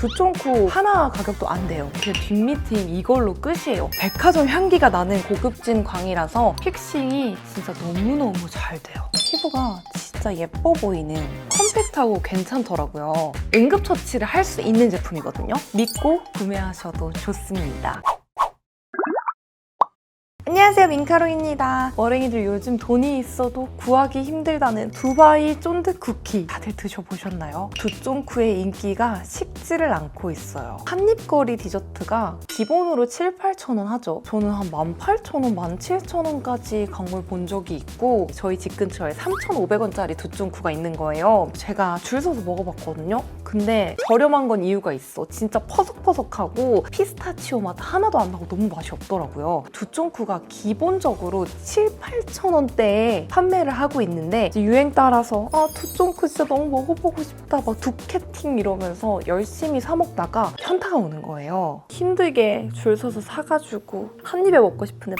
두쫑쿠 하나 가격도 안 돼요. 제 뒷미팅 이걸로 끝이에요. 백화점 향기가 나는 고급진 광이라서 픽싱이 진짜 너무너무 잘 돼요. 피부가 진짜 예뻐 보이는, 컴팩트하고 괜찮더라고요. 응급처치를 할 수 있는 제품이거든요. 믿고 구매하셔도 좋습니다. 안녕하세요, 민카롱입니다. 머랭이들 요즘 돈이 있어도 구하기 힘들다는 두바이 쫀득 쿠키 다들 드셔보셨나요? 두쫑쿠의 인기가 식지를 않고 있어요. 한입거리 디저트가 기본으로 7, 8천 원 하죠. 저는 한 18,000원, 17,000원까지 간 걸 본 적이 있고 저희 집 근처에 3,500원짜리 두쫑쿠가 있는 거예요. 제가 줄 서서 먹어봤거든요. 근데 저렴한 건 이유가 있어. 진짜 퍼석퍼석하고 피스타치오 맛 하나도 안 나고 너무 맛이 없더라고요. 두쫑쿠가 기본적으로 7, 8천 원대에 판매를 하고 있는데 이제 유행 따라서 두쫑쿠 진짜 너무 먹어보고 싶다 막 두캐팅 이러면서 열심히 사 먹다가 현타가 오는 거예요. 힘들게 줄 서서 사가지고 한 입에 먹고 싶은데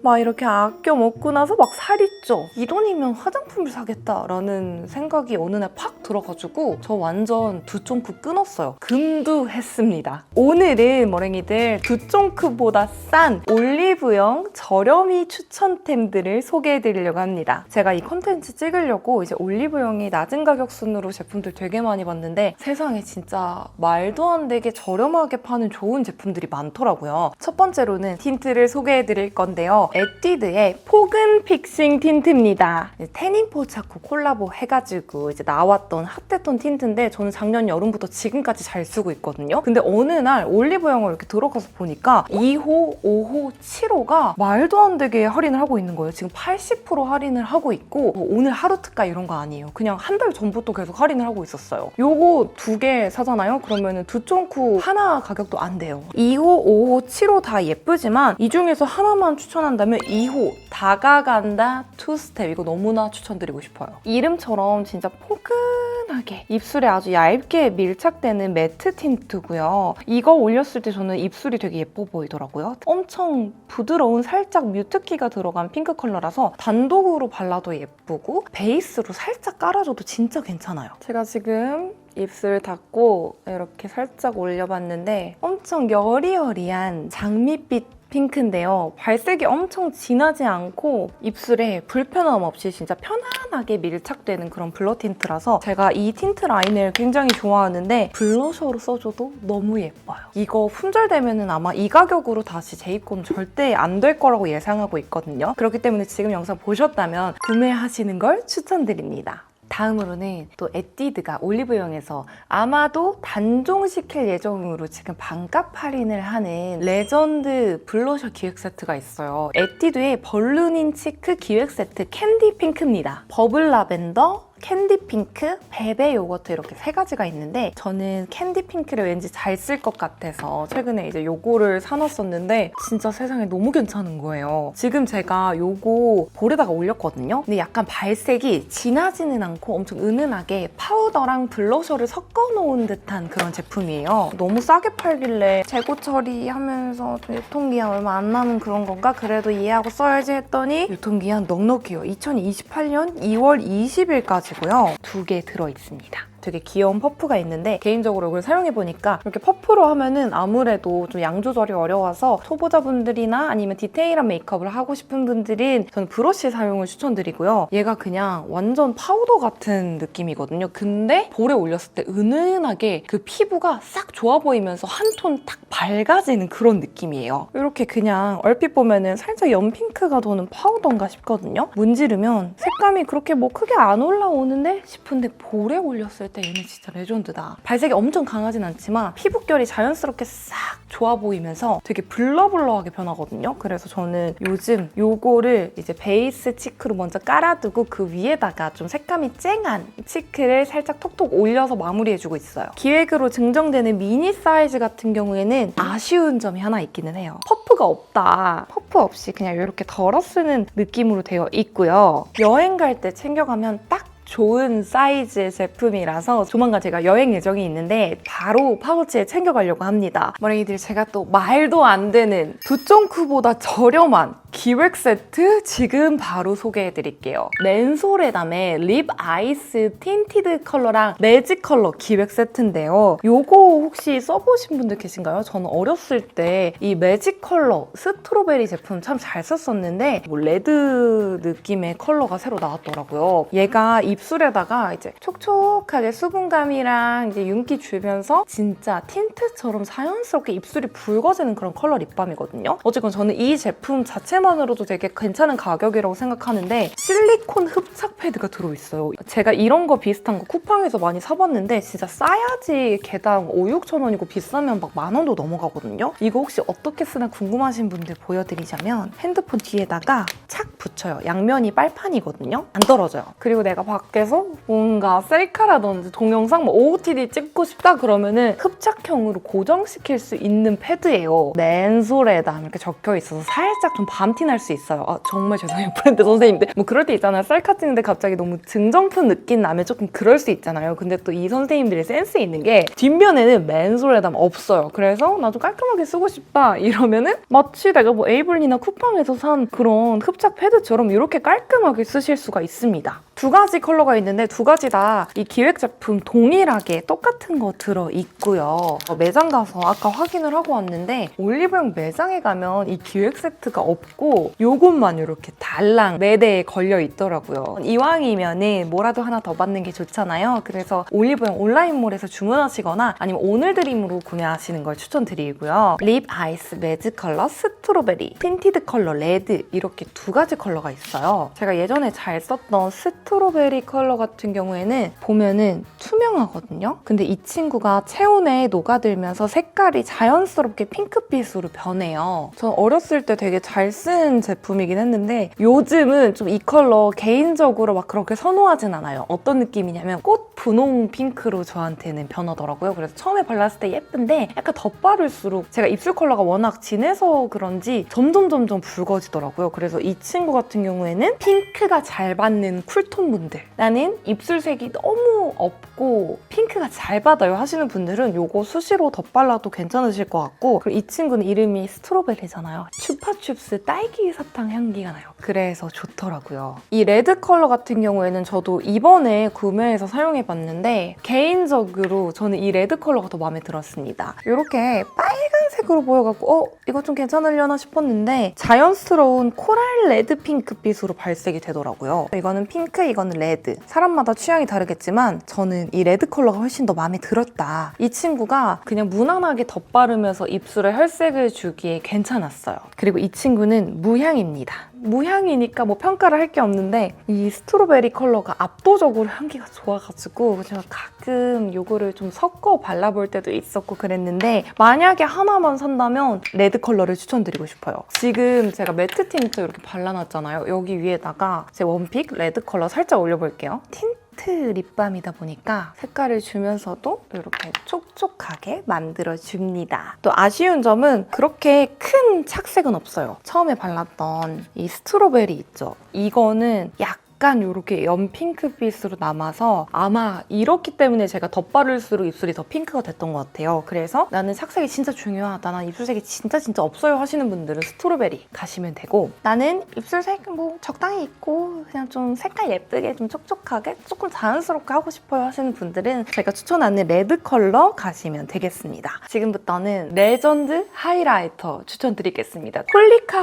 막 이렇게 아껴 먹고 나서 막 살이 쪄. 이 돈이면 화장품을 사겠다라는 생각이 어느 날 팍 들어가지고 저 완전 두쫑쿠 끊었어요. 금두했습니다. 오늘은 머랭이들 두쫑쿠보다 싼 올리브영 저렴이 추천템들을 소개해드리려고 합니다. 제가 이 컨텐츠 찍으려고 이제 올리브영이 낮은 가격 순으로 제품들 되게 많이 봤는데 세상에 진짜 말도 안 되게 저렴하게 파는 좋은 제품들이 많더라고요. 첫 번째로는 틴트를 소개해드릴 건데요. 에뛰드의 포근 픽싱 틴트입니다. 태닝 포차코 콜라보 해가지고 이제 나왔던 핫했던 틴트인데 저는 작년 여름부터 지금까지 잘 쓰고 있거든요. 근데 어느 날 올리브영을 이렇게 들어가서 보니까 2호, 5호, 7호가 말도 안 되게 할인을 하고 있는 거예요. 지금 80% 할인을 하고 있고 오늘 하루 특가 이런 거 아니에요. 그냥 한 달 전부터 계속 할인을 하고 있었어요. 요거 2개 사잖아요? 그러면 두쫑쿠 하나 가격도 안 돼요. 2호, 5호, 7호 다 예쁘지만 이 중에서 하나만 추천한다면 2호 다가간다 투스텝 이거 너무나 추천드리고 싶어요. 이름처럼 진짜 포근하게 입술에 아주 얇게 밀착되는 매트 틴트고요. 이거 올렸을 때 저는 입술이 되게 예뻐 보이더라고요. 엄청 부드러운 살짝 뮤트기가 들어간 핑크 컬러라서 단독으로 발라도 예쁘고 베이스로 살짝 깔아줘도 진짜 괜찮아요. 제가 지금 입술 닫고 이렇게 살짝 올려봤는데 엄청 여리여리한 장밋빛 핑크인데요. 발색이 엄청 진하지 않고 입술에 불편함 없이 진짜 편안하게 밀착되는 그런 블러 틴트라서 제가 이 틴트 라인을 굉장히 좋아하는데 블러셔로 써줘도 너무 예뻐요. 이거 품절되면은 아마 이 가격으로 다시 재입고는 절대 안 될 거라고 예상하고 있거든요. 그렇기 때문에 지금 영상 보셨다면 구매하시는 걸 추천드립니다. 다음으로는 또 에뛰드가 올리브영에서 아마도 단종시킬 예정으로 지금 반값 할인을 하는 레전드 블러셔 기획 세트가 있어요. 에뛰드의 벌룬인 치크 기획 세트 캔디 핑크입니다. 버블 라벤더, 캔디 핑크, 베베 요거트 이렇게 3가지가 있는데 저는 캔디 핑크를 왠지 잘 쓸 것 같아서 최근에 이제 요거를 사놨었는데 진짜 세상에 너무 괜찮은 거예요. 지금 제가 요거 볼에다가 올렸거든요. 근데 약간 발색이 진하지는 않고 엄청 은은하게 파우더랑 블러셔를 섞어놓은 듯한 그런 제품이에요. 너무 싸게 팔길래 재고 처리하면서 유통기한 얼마 안 남은 그런 건가? 그래도 이해하고 써야지 했더니 유통기한 넉넉해요. 2028년 2월 20일까지 2개 들어있습니다. 되게 귀여운 퍼프가 있는데 개인적으로 이걸 사용해보니까 이렇게 퍼프로 하면은 아무래도 좀 양 조절이 어려워서 초보자분들이나 아니면 디테일한 메이크업을 하고 싶은 분들은 저는 브러쉬 사용을 추천드리고요. 얘가 그냥 완전 파우더 같은 느낌이거든요. 근데 볼에 올렸을 때 은은하게 그 피부가 싹 좋아 보이면서 한 톤 딱 밝아지는 그런 느낌이에요. 이렇게 그냥 얼핏 보면은 살짝 연핑크가 도는 파우더인가 싶거든요. 문지르면 색감이 그렇게 뭐 크게 안 올라오는데 싶은데 볼에 올렸을 때 얘는 진짜 레전드다. 발색이 엄청 강하진 않지만 피부결이 자연스럽게 싹 좋아 보이면서 되게 블러블러하게 변하거든요. 그래서 저는 요즘 요거를 이제 베이스 치크로 먼저 깔아두고 그 위에다가 좀 색감이 쨍한 치크를 살짝 톡톡 올려서 마무리해주고 있어요. 기획으로 증정되는 미니 사이즈 같은 경우에는 아쉬운 점이 하나 있기는 해요. 퍼프가 없다. 퍼프 없이 그냥 이렇게 덜어 쓰는 느낌으로 되어 있고요. 여행 갈 때 챙겨가면 딱 좋은 사이즈의 제품이라서 조만간 제가 여행 예정이 있는데 바로 파우치에 챙겨가려고 합니다. 머랭이들 제가 또 말도 안 되는 두쫑쿠보다 저렴한 기획 세트 지금 바로 소개해드릴게요. 맨소레담의 립 아이스 틴티드 컬러랑 매직 컬러 기획 세트인데요. 요거 혹시 써보신 분들 계신가요? 저는 어렸을 때 이 매직 컬러 스트로베리 제품 참 잘 썼었는데 뭐 레드 느낌의 컬러가 새로 나왔더라고요. 얘가 입술에다가 이제 촉촉하게 수분감이랑 이제 윤기 주면서 진짜 틴트처럼 자연스럽게 입술이 붉어지는 그런 컬러 립밤이거든요. 어쨌건 저는 이 제품 자체만으로도 되게 괜찮은 가격이라고 생각하는데 실리콘 흡착 패드가 들어있어요. 제가 이런 거 비슷한 거 쿠팡에서 많이 사봤는데 진짜 싸야지 개당 5,000~6,000 원이고 비싸면 막 10,000원도 넘어가거든요. 이거 혹시 어떻게 쓰나 궁금하신 분들 보여드리자면 핸드폰 뒤에다가 착 붙여요. 양면이 빨판이거든요. 안 떨어져요. 그리고 내가 밖에서 뭔가 셀카라든지 동영상 OOTD 찍고 싶다 그러면은 흡착형으로 고정시킬 수 있는 패드예요. 맨소레담 이렇게 적혀 있어서 살짝 좀 밤티 날 수 있어요. 아, 정말 죄송해요 브랜드 선생님들. 뭐 그럴 때 있잖아요. 셀카 찍는데 갑자기 너무 증정품 느낌 나면 조금 그럴 수 있잖아요. 근데 또 이 선생님들이 센스 있는 게 뒷면에는 맨소레담 없어요. 그래서 나도 깔끔하게 쓰고 싶다 이러면은 마치 내가 뭐 에이블리나 쿠팡에서 산 그런 흡착 패드처럼 이렇게 깔끔하게 쓰실 수가 있습니다. 두 가지 컬러가 있는데 두 가지 다 이 기획 제품 동일하게 똑같은 거 들어있고요. 매장 가서 아까 확인을 하고 왔는데 올리브영 매장에 가면 이 기획 세트가 없고 요것만 이렇게 달랑 매대에 걸려 있더라고요. 이왕이면은 뭐라도 하나 더 받는 게 좋잖아요. 그래서 올리브영 온라인몰에서 주문하시거나 아니면 오늘 드림으로 구매하시는 걸 추천드리고요. 립 아이스 매직 컬러 스트로베리, 틴티드 컬러 레드 이렇게 두 가지 컬러가 있어요. 제가 예전에 잘 썼던 스트로베리 컬러 같은 경우에는 보면은 투명하거든요. 근데 이 친구가 체온에 녹아들면서 색깔이 자연스럽게 핑크빛으로 변해요. 전 어렸을 때 되게 잘 쓴 제품이긴 했는데 요즘은 좀 이 컬러 개인적으로 막 그렇게 선호하진 않아요. 어떤 느낌이냐면 꽃 분홍 핑크로 저한테는 변하더라고요. 그래서 처음에 발랐을 때 예쁜데 약간 덧바를수록 제가 입술 컬러가 워낙 진해서 그런지 점점 붉어지더라고요. 그래서 이 친구 같은 경우에는 핑크가 잘 받는 쿨톤 분들, 나는 입술색이 너무 없고 핑크가 잘 받아요 하시는 분들은 요거 수시로 덧발라도 괜찮으실 것 같고, 그리고 이 친구는 이름이 스트로베리잖아요. 추파춥스 딸기 사탕 향기가 나요. 그래서 좋더라고요. 이 레드 컬러 같은 경우에는 저도 이번에 구매해서 사용해봤는데 개인적으로 저는 이 레드 컬러가 더 마음에 들었습니다. 이렇게 빨간색으로 보여갖고 이거 좀 괜찮으려나 싶었는데 자연스러운 코랄 레드 핑크빛으로 발색이 되더라고요. 이거는 핑크, 이거는 레드. 사람마다 취향이 다르겠지만 저는 이 레드 컬러가 훨씬 더 마음에 들었다. 이 친구가 그냥 무난하게 덧바르면서 입술에 혈색을 주기에 괜찮았어요. 그리고 이 친구는 무향입니다. 무향이니까 뭐 평가를 할 게 없는데 이 스트로베리 컬러가 압도적으로 향기가 좋아가지고 제가 가끔 이거를 좀 섞어 발라볼 때도 있었고 그랬는데 만약에 하나만 산다면 레드 컬러를 추천드리고 싶어요. 지금 제가 매트 틴트 이렇게 발라놨잖아요. 여기 위에다가 제 원픽 레드 컬러 살짝 올려볼게요. 틴트 립밤이다 보니까 색깔을 주면서도 이렇게 촉촉하게 만들어줍니다. 또 아쉬운 점은 그렇게 큰 착색은 없어요. 처음에 발랐던 이 스트로베리 있죠? 이거는 약간 이렇게 연핑크빛으로 남아서 아마 이렇기 때문에 제가 덧바를수록 입술이 더 핑크가 됐던 것 같아요. 그래서 나는 착색이 진짜 중요하다, 난 입술색이 진짜 없어요 하시는 분들은 스트로베리 가시면 되고, 나는 입술색 뭐 적당히 있고 그냥 좀 색깔 예쁘게 좀 촉촉하게 조금 자연스럽게 하고 싶어요 하시는 분들은 제가 추천하는 레드 컬러 가시면 되겠습니다. 지금부터는 레전드 하이라이터 추천드리겠습니다.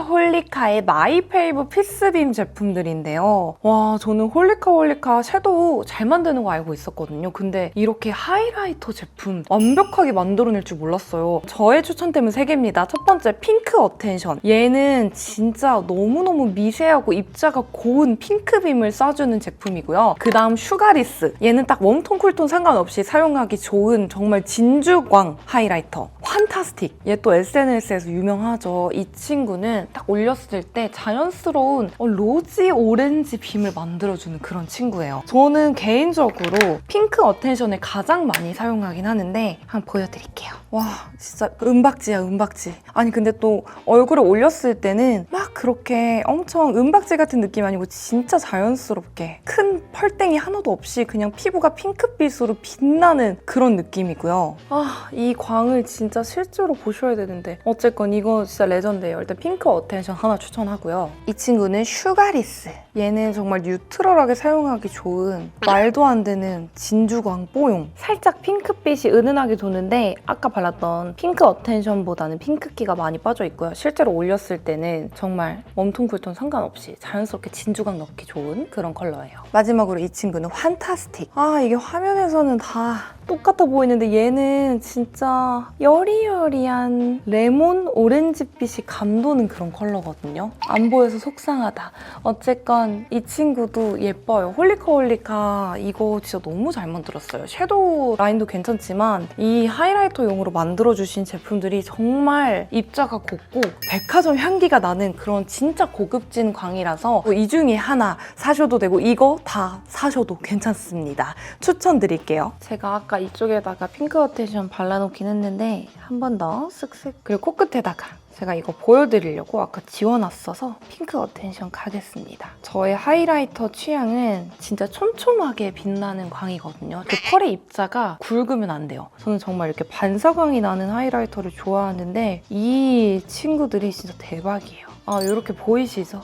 홀리카의 마이 페이브 피스빔 제품들인데요. 와, 저는 홀리카 섀도우 잘 만드는 거 알고 있었거든요. 근데 이렇게 하이라이터 제품 완벽하게 만들어낼 줄 몰랐어요. 저의 추천템은 3개입니다. 첫 번째, 핑크 어텐션. 얘는 진짜 너무너무 미세하고 입자가 고운 핑크빔을 쏴주는 제품이고요. 그 다음 슈가리스. 얘는 딱 웜톤, 쿨톤 상관없이 사용하기 좋은 정말 진주광 하이라이터. 판타스틱. 얘 또 SNS에서 유명하죠. 이 친구는 딱 올렸을 때 자연스러운 로지 오렌지 빔을 만들어주는 그런 친구예요. 저는 개인적으로 핑크 어텐션을 가장 많이 사용하긴 하는데 한번 보여드릴게요. 와, 진짜 은박지야, 은박지. 아니 근데 또 얼굴에 올렸을 때는 막 그렇게 엄청 은박지 같은 느낌 아니고 진짜 자연스럽게 큰 펄땡이 하나도 없이 그냥 피부가 핑크빛으로 빛나는 그런 느낌이고요. 이 광을 진짜 실제로 보셔야 되는데 어쨌건 이거 진짜 레전드예요. 일단 핑크 어텐션 하나 추천하고요. 이 친구는 슈가리스. 얘는 정말 뉴트럴하게 사용하기 좋은 말도 안 되는 진주광 뽀용. 살짝 핑크빛이 은은하게 도는데 아까 발랐던 핑크 어텐션보다는 핑크기가 많이 빠져 있고요. 실제로 올렸을 때는 정말 웜톤, 쿨톤 상관없이 자연스럽게 진주광 넣기 좋은 그런 컬러예요. 마지막으로 이 친구는 환타스틱. 이게 화면에서는 다 똑같아 보이는데 얘는 진짜 여리여리한 레몬 오렌지빛이 감도는 그런 컬러거든요. 안 보여서 속상하다. 어쨌건 이 친구도 예뻐요. 홀리카홀리카 이거 진짜 너무 잘 만들었어요. 섀도우 라인도 괜찮지만 이 하이라이터용으로 만들어주신 제품들이 정말 입자가 곱고 백화점 향기가 나는 그런 진짜 고급진 광이라서 이 중에 하나 사셔도 되고 이거 다 사셔도 괜찮습니다. 추천드릴게요. 제가 아까 이쪽에다가 핑크 어텐션 발라놓긴 했는데 한 번 더 쓱쓱 그리고 코끝에다가 제가 이거 보여드리려고 아까 지워놨어서 핑크 어텐션 가겠습니다. 저의 하이라이터 취향은 진짜 촘촘하게 빛나는 광이거든요. 그 펄의 입자가 굵으면 안 돼요. 저는 정말 이렇게 반사광이 나는 하이라이터를 좋아하는데 이 친구들이 진짜 대박이에요. 이렇게 보이시죠?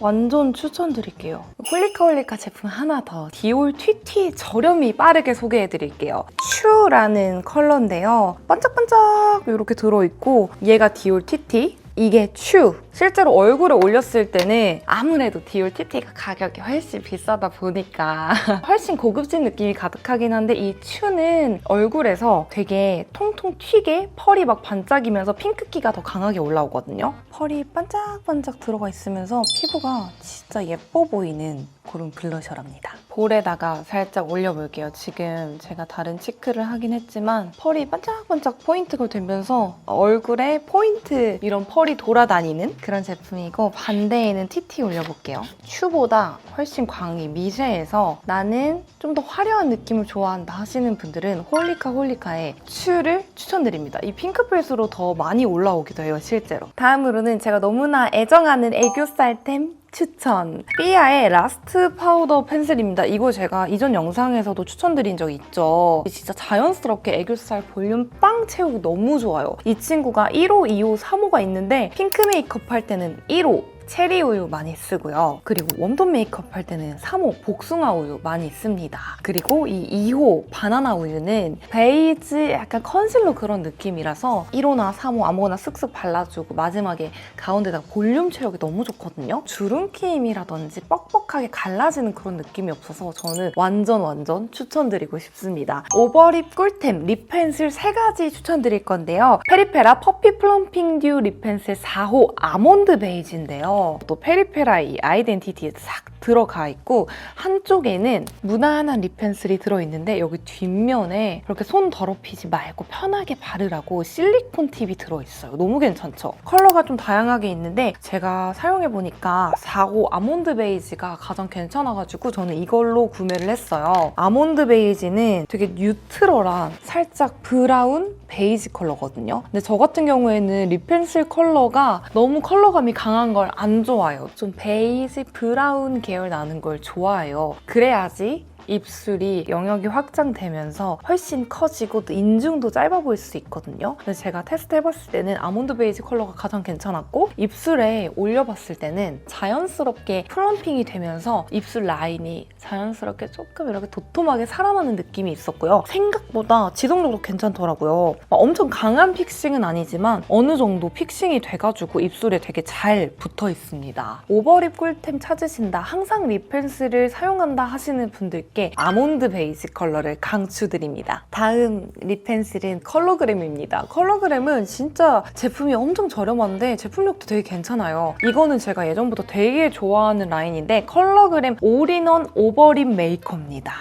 완전 추천드릴게요. 홀리카홀리카 제품 하나 더. 디올 튀튀 저렴이 빠르게 소개해드릴게요. 츄라는 컬러인데요. 반짝반짝 이렇게 들어있고 얘가 디올 튀튀. 이게 츄! 실제로 얼굴에 올렸을 때는 아무래도 디올 튀튀가 가격이 훨씬 비싸다 보니까 훨씬 고급진 느낌이 가득하긴 한데 이 츄는 얼굴에서 되게 통통 튀게 펄이 막 반짝이면서 핑크기가 더 강하게 올라오거든요. 펄이 반짝반짝 들어가 있으면서 피부가 진짜 예뻐 보이는 그런 블러셔랍니다. 볼에다가 살짝 올려볼게요. 지금 제가 다른 치크를 하긴 했지만 펄이 반짝반짝 포인트가 되면서 얼굴에 포인트 이런 펄이 돌아다니는 그런 제품이고 반대에는 TT 올려볼게요. 츄보다 훨씬 광이 미세해서 나는 좀 더 화려한 느낌을 좋아한다 하시는 분들은 홀리카홀리카의 츄를 추천드립니다. 이 핑크빛으로 더 많이 올라오기도 해요, 실제로. 다음으로는 제가 너무나 애정하는 애교살템 추천! 삐아의 라스트 파우더 펜슬입니다. 이거 제가 이전 영상에서도 추천드린 적이 있죠. 진짜 자연스럽게 애교살 볼륨 빵 채우기 너무 좋아요. 이 친구가 1호, 2호, 3호가 있는데 핑크 메이크업 할 때는 1호 체리 우유 많이 쓰고요. 그리고 웜톤 메이크업 할 때는 3호 복숭아 우유 많이 씁니다. 그리고 이 2호 바나나 우유는 베이지 약간 컨실러 그런 느낌이라서 1호나 3호 아무거나 쓱쓱 발라주고 마지막에 가운데다가 볼륨 채우기 너무 좋거든요. 주름킴이라든지 뻑뻑하게 갈라지는 그런 느낌이 없어서 저는 완전 추천드리고 싶습니다. 오버립 꿀템 립 펜슬 3가지 추천드릴 건데요. 페리페라 퍼피 플럼핑 듀 립 펜슬 4호 아몬드 베이지인데요. 또 페리페라 이 아이덴티티에 싹 들어가 있고 한쪽에는 무난한 립 펜슬이 들어있는데 여기 뒷면에 이렇게 손 더럽히지 말고 편하게 바르라고 실리콘 팁이 들어있어요. 너무 괜찮죠? 컬러가 좀 다양하게 있는데 제가 사용해보니까 4호 아몬드 베이지가 가장 괜찮아가지고 저는 이걸로 구매를 했어요. 아몬드 베이지는 되게 뉴트럴한 살짝 브라운 베이지 컬러거든요. 근데 저 같은 경우에는 립 펜슬 컬러가 너무 컬러감이 강한 걸 안 좋아해요. 좀 베이지 브라운 계열 나는 걸 좋아해요. 그래야지 입술이 영역이 확장되면서 훨씬 커지고 또 인중도 짧아 보일 수 있거든요. 근데 제가 테스트 해봤을 때는 아몬드 베이지 컬러가 가장 괜찮았고 입술에 올려봤을 때는 자연스럽게 플럼핑이 되면서 입술 라인이 자연스럽게 조금 이렇게 도톰하게 살아나는 느낌이 있었고요. 생각보다 지속력도 괜찮더라고요. 엄청 강한 픽싱은 아니지만 어느 정도 픽싱이 돼가지고 입술에 되게 잘 붙어 있습니다. 오버립 꿀템 찾으신다, 항상 립 펜슬을 사용한다 하시는 분들께 아몬드 베이지 컬러를 강추드립니다. 다음 립 펜슬은 컬러그램입니다. 컬러그램은 진짜 제품이 엄청 저렴한데 제품력도 되게 괜찮아요. 이거는 제가 예전부터 되게 좋아하는 라인인데 컬러그램 올인원 오버립 메이커입니다.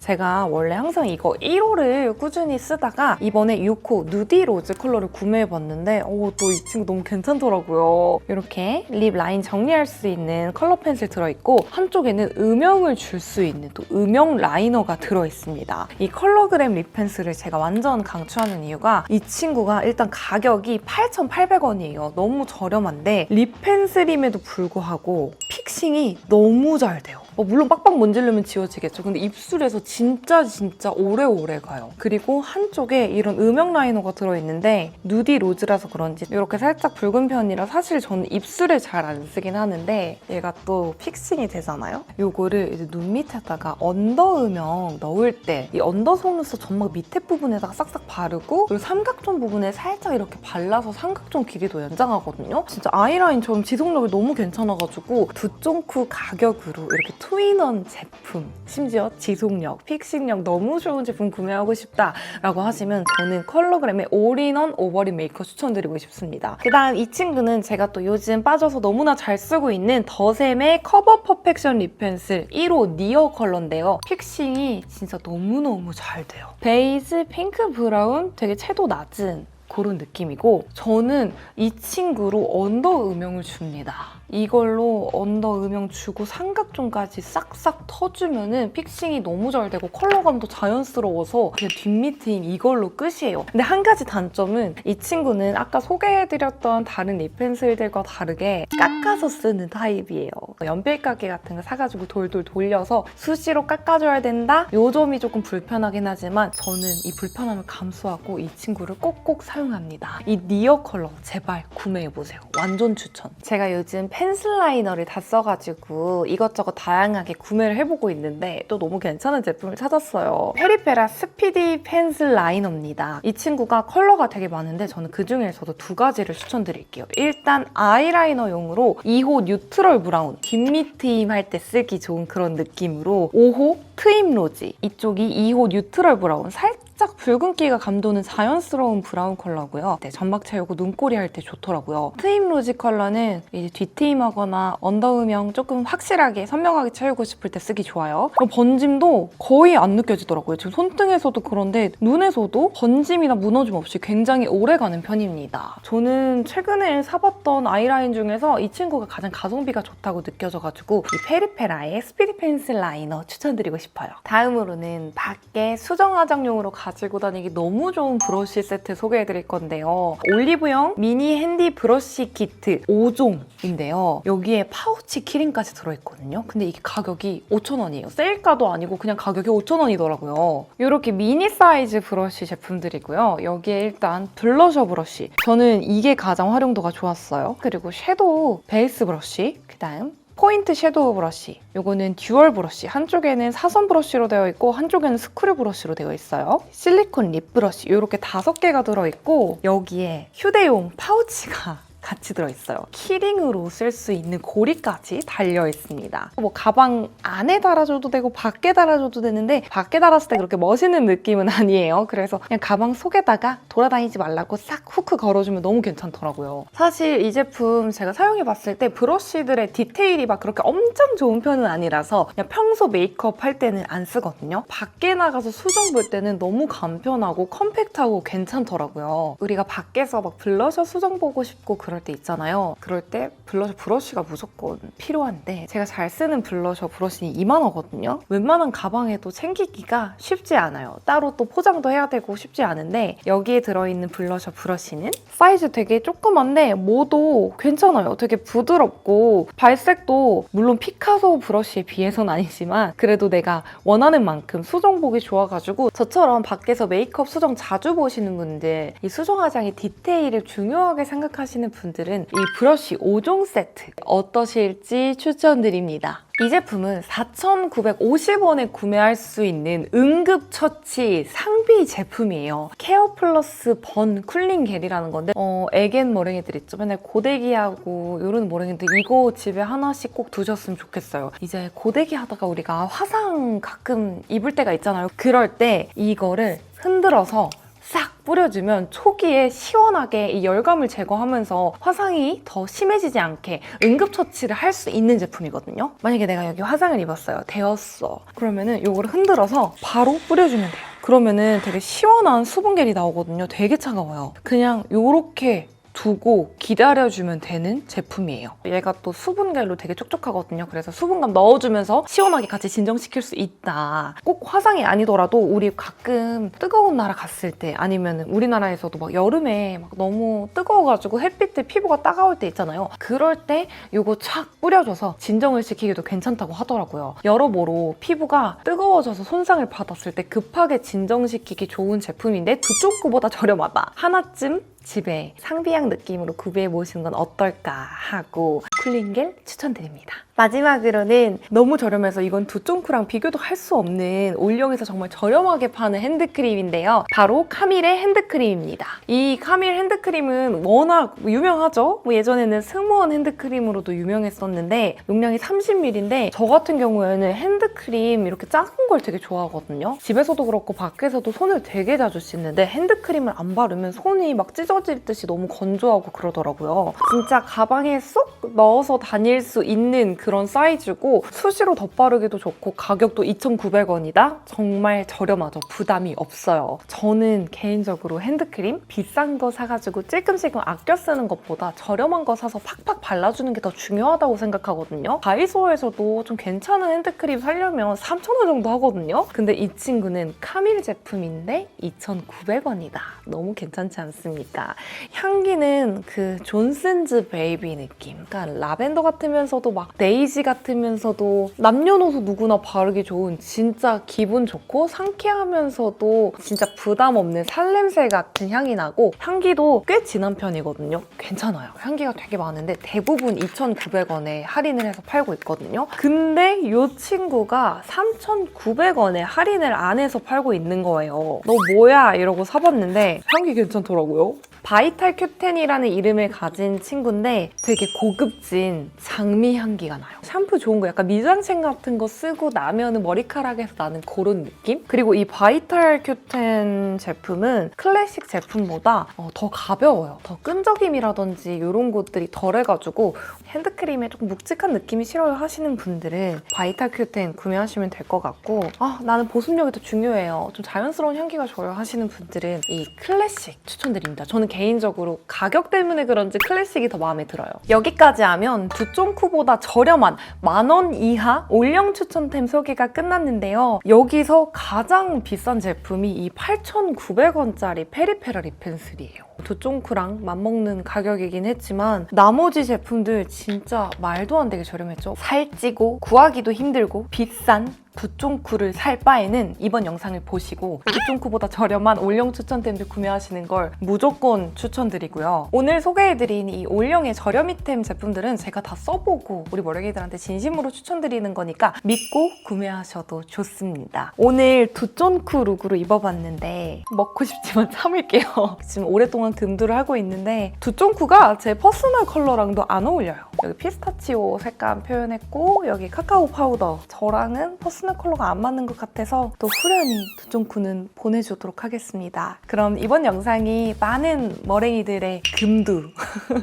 제가 원래 항상 이거 1호를 꾸준히 쓰다가 이번에 6호 누디 로즈 컬러를 구매해봤는데 또 이 친구 너무 괜찮더라고요. 이렇게 립 라인 정리할 수 있는 컬러 펜슬 들어있고 한쪽에는 음영을 줄 수 있는 또 음영 라이너가 들어있습니다. 이 컬러그램 립 펜슬을 제가 완전 강추하는 이유가 이 친구가 일단 가격이 8,800원이에요. 너무 저렴한데 립 펜슬임에도 불구하고 픽싱이 너무 잘 돼요. 물론 빡빡 문지르면 지워지겠죠. 근데 입술에서 진짜 오래오래 가요. 그리고 한쪽에 이런 음영 라이너가 들어있는데 누디 로즈라서 그런지 이렇게 살짝 붉은 편이라 사실 저는 입술에 잘 안 쓰긴 하는데 얘가 또 픽싱이 되잖아요? 요거를 이제 눈 밑에다가 언더 음영 넣을 때 이 언더 속눈썹 점막 밑에 부분에다가 싹싹 바르고 그리고 삼각존 부분에 살짝 이렇게 발라서 삼각존 길이도 연장하거든요. 진짜 아이라인처럼 지속력이 너무 괜찮아가지고 두쫑쿠 가격으로 이렇게 투인원 제품, 심지어 지속력, 픽싱력 너무 좋은 제품 구매하고 싶다라고 하시면 저는 컬러그램의 올인원 오버립 메이커 추천드리고 싶습니다. 그다음 이 친구는 제가 또 요즘 빠져서 너무나 잘 쓰고 있는 더샘의 커버 퍼펙션 립 펜슬 1호 니어 컬러인데요. 픽싱이 진짜 너무너무 잘 돼요. 베이지, 핑크, 브라운 되게 채도 낮은 그런 느낌이고 저는 이 친구로 언더 음영을 줍니다. 이걸로 언더 음영 주고 삼각존까지 싹싹 터주면은 픽싱이 너무 잘 되고 컬러감도 자연스러워서 그냥 뒷밑트임 이걸로 끝이에요. 근데 한 가지 단점은 이 친구는 아까 소개해드렸던 다른 립 펜슬들과 다르게 깎아서 쓰는 타입이에요. 연필 가게 같은 거 사가지고 돌돌 돌려서 수시로 깎아줘야 된다? 요 점이 조금 불편하긴 하지만 저는 이 불편함을 감수하고 이 친구를 꼭꼭 사용합니다. 이 니어 컬러 제발 구매해보세요. 완전 추천. 제가 요즘 펜슬 라이너를 다 써가지고 이것저것 다양하게 구매를 해보고 있는데 또 너무 괜찮은 제품을 찾았어요. 페리페라 스피디 펜슬 라이너입니다. 이 친구가 컬러가 되게 많은데 저는 그중에서도 두 가지를 추천드릴게요. 일단 아이라이너용으로 2호 뉴트럴 브라운, 뒷밑 트임 할 때 쓰기 좋은 그런 느낌으로 5호 트임 로지, 이쪽이 2호 뉴트럴 브라운, 살짝 붉은기가 감도는 자연스러운 브라운 컬러고요. 네, 점막 채우고 눈꼬리 할 때 좋더라고요. 트임 로지 컬러는 이제 뒤트임하거나 언더 음영 조금 확실하게 선명하게 채우고 싶을 때 쓰기 좋아요. 그리고 번짐도 거의 안 느껴지더라고요. 지금 손등에서도 그런데 눈에서도 번짐이나 무너짐 없이 굉장히 오래가는 편입니다. 저는 최근에 사봤던 아이라인 중에서 이 친구가 가장 가성비가 좋다고 느껴져가지고 이 페리페라의 스피디 펜슬 라이너 추천드리고 싶어요. 다음으로는 밖에 수정 화장용으로 가지고 다니기 너무 좋은 브러쉬 세트 소개해드릴 건데요. 올리브영 미니 핸디 브러쉬 키트 5종인데요. 여기에 파우치 키링까지 들어있거든요. 근데 이게 가격이 5,000원이에요. 세일가도 아니고 그냥 가격이 5,000원이더라고요. 이렇게 미니 사이즈 브러쉬 제품들이고요. 여기에 일단 블러셔 브러쉬. 저는 이게 가장 활용도가 좋았어요. 그리고 섀도우 베이스 브러쉬. 그다음 포인트 섀도우 브러쉬. 이거는 듀얼 브러쉬. 한쪽에는 사선 브러쉬로 되어 있고 한쪽에는 스크류 브러쉬로 되어 있어요. 실리콘 립 브러쉬. 이렇게 5개가 들어있고 여기에 휴대용 파우치가 같이 들어있어요. 키링으로 쓸 수 있는 고리까지 달려있습니다. 뭐 가방 안에 달아줘도 되고 밖에 달아줘도 되는데 밖에 달았을 때 그렇게 멋있는 느낌은 아니에요. 그래서 그냥 가방 속에다가 돌아다니지 말라고 싹 후크 걸어주면 너무 괜찮더라고요. 사실 이 제품 제가 사용해봤을 때 브러쉬들의 디테일이 막 그렇게 엄청 좋은 편은 아니라서 그냥 평소 메이크업 할 때는 안 쓰거든요. 밖에 나가서 수정 볼 때는 너무 간편하고 컴팩트하고 괜찮더라고요. 우리가 밖에서 막 블러셔 수정 보고 싶고 그럴 때 있잖아요. 그럴 때 블러셔 브러쉬가 무조건 필요한데 제가 잘 쓰는 블러셔 브러쉬는 2만 원거든요. 웬만한 가방에도 챙기기가 쉽지 않아요. 따로 또 포장도 해야 되고 쉽지 않은데 여기에 들어있는 블러셔 브러쉬는 사이즈 되게 조그만데 뭐도 괜찮아요. 되게 부드럽고 발색도 물론 피카소 브러쉬에 비해서는 아니지만 그래도 내가 원하는 만큼 수정 보기 좋아가지고 저처럼 밖에서 메이크업 수정 자주 보시는 분들, 이 수정 화장의 디테일을 중요하게 생각하시는 분들은 이 브러쉬 5종 세트 어떠실지 추천드립니다. 이 제품은 4,950원에 구매할 수 있는 응급처치 상비 제품이에요. 케어 플러스 번 쿨링 겔이라는 건데 애견 머랭이들 있죠. 맨날 고데기하고 이런 머랭이들 이거 집에 하나씩 꼭 두셨으면 좋겠어요. 이제 고데기 하다가 우리가 화상 가끔 입을 때가 있잖아요. 그럴 때 이거를 흔들어서 싹 뿌려주면 초기에 시원하게 이 열감을 제거하면서 화상이 더 심해지지 않게 응급처치를 할 수 있는 제품이거든요. 만약에 내가 여기 화상을 입었어요. 되었어. 그러면은 이거를 흔들어서 바로 뿌려주면 돼요. 그러면은 되게 시원한 수분겔이 나오거든요. 되게 차가워요. 그냥 요렇게 두고 기다려주면 되는 제품이에요. 얘가 또 수분겔로 되게 촉촉하거든요. 그래서 수분감 넣어주면서 시원하게 같이 진정시킬 수 있다. 꼭 화상이 아니더라도 우리 가끔 뜨거운 나라 갔을 때 아니면 우리나라에서도 막 여름에 막 너무 뜨거워가지고 햇빛에 피부가 따가울 때 있잖아요. 그럴 때 이거 착 뿌려줘서 진정을 시키기도 괜찮다고 하더라고요. 여러모로 피부가 뜨거워져서 손상을 받았을 때 급하게 진정시키기 좋은 제품인데 두쫑크보다 저렴하다. 하나쯤 집에 상비약 느낌으로 구비해 보시는 건 어떨까 하고 쿨링겔 추천드립니다. 마지막으로는 너무 저렴해서 이건 두쫑크랑 비교도 할 수 없는 올영에서 정말 저렴하게 파는 핸드크림인데요. 바로 카밀의 핸드크림입니다. 이 카밀 핸드크림은 워낙 유명하죠? 예전에는 스무원 핸드크림으로도 유명했었는데 용량이 30ml인데 저 같은 경우에는 핸드크림 이렇게 작은 걸 되게 좋아하거든요. 집에서도 그렇고 밖에서도 손을 되게 자주 씻는데 핸드크림을 안 바르면 손이 막 찢어질 듯이 너무 건조하고 그러더라고요. 진짜 가방에 쏙 넣어서 다닐 수 있는 그런 사이즈고 수시로 덧바르기도 좋고 가격도 2,900원이다? 정말 저렴하죠. 부담이 없어요. 저는 개인적으로 핸드크림 비싼 거 사가지고 찔끔찔끔 아껴 쓰는 것보다 저렴한 거 사서 팍팍 발라주는 게 더 중요하다고 생각하거든요. 다이소에서도 좀 괜찮은 핸드크림 사려면 3,000원 정도 하거든요. 근데 이 친구는 카밀 제품인데 2,900원이다. 너무 괜찮지 않습니까? 향기는 그 존슨즈 베이비 느낌. 그러니까 라벤더 같으면서도 막 데이지 같으면서도 남녀노소 누구나 바르기 좋은 진짜 기분 좋고 상쾌하면서도 진짜 부담 없는 살냄새 같은 향이 나고 향기도 꽤 진한 편이거든요. 괜찮아요. 향기가 되게 많은데 대부분 2,900원에 할인을 해서 팔고 있거든요. 근데 이 친구가 3,900원에 할인을 안 해서 팔고 있는 거예요. 너 뭐야? 이러고 사봤는데 향기 괜찮더라고요. 바이탈 큐텐이라는 이름을 가진 친구인데 되게 고급진 장미 향기가 나요. 샴푸 좋은 거 약간 미장센 같은 거 쓰고 나면은 머리카락에서 나는 그런 느낌? 그리고 이 바이탈 큐텐 제품은 클래식 제품보다 더 가벼워요. 더 끈적임이라든지 이런 것들이 덜해가지고 핸드크림에 조금 묵직한 느낌이 싫어요 하시는 분들은 바이탈 큐텐 구매하시면 될 것 같고 나는 보습력이 더 중요해요. 좀 자연스러운 향기가 좋아요 하시는 분들은 이 클래식 추천드립니다. 저는 개인적으로 가격 때문에 그런지 클래식이 더 마음에 들어요. 여기까지 하면 두쫑크보다 저렴한 10,000원 이하 올영 추천템 소개가 끝났는데요. 여기서 가장 비싼 제품이 이 8,900원짜리 페리페라 립 펜슬이에요. 두쫑크랑 맞먹는 가격이긴 했지만 나머지 제품들 진짜 말도 안 되게 저렴했죠. 살찌고 구하기도 힘들고 비싼 두쫑크를 살 바에는 이번 영상을 보시고 두쫑크보다 저렴한 올영 추천템들 구매하시는 걸 무조건 추천드리고요. 오늘 소개해드린 이 올영의 저렴이템 제품들은 제가 다 써보고 우리 머랭이들한테 진심으로 추천드리는 거니까 믿고 구매하셔도 좋습니다. 오늘 두쫑크 룩으로 입어봤는데 먹고 싶지만 참을게요. 지금 오랫동안 금두를 하고 있는데 두쫑크가 제 퍼스널 컬러랑도 안 어울려요. 여기 피스타치오 색감 표현했고 여기 카카오 파우더 저랑은 퍼스널 컬러가 안 맞는 것 같아서 또 후련히 두쫑크는 보내주도록 하겠습니다. 그럼 이번 영상이 많은 머랭이들의 금두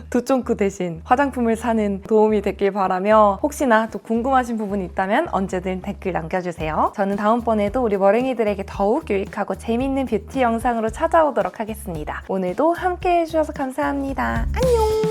두쫑크 대신 화장품을 사는 도움이 됐길 바라며 혹시나 또 궁금하신 부분이 있다면 언제든 댓글 남겨주세요. 저는 다음번에도 우리 머랭이들에게 더욱 유익하고 재밌는 뷰티 영상으로 찾아오도록 하겠습니다. 오늘도 함께 해주셔서 감사합니다. 안녕!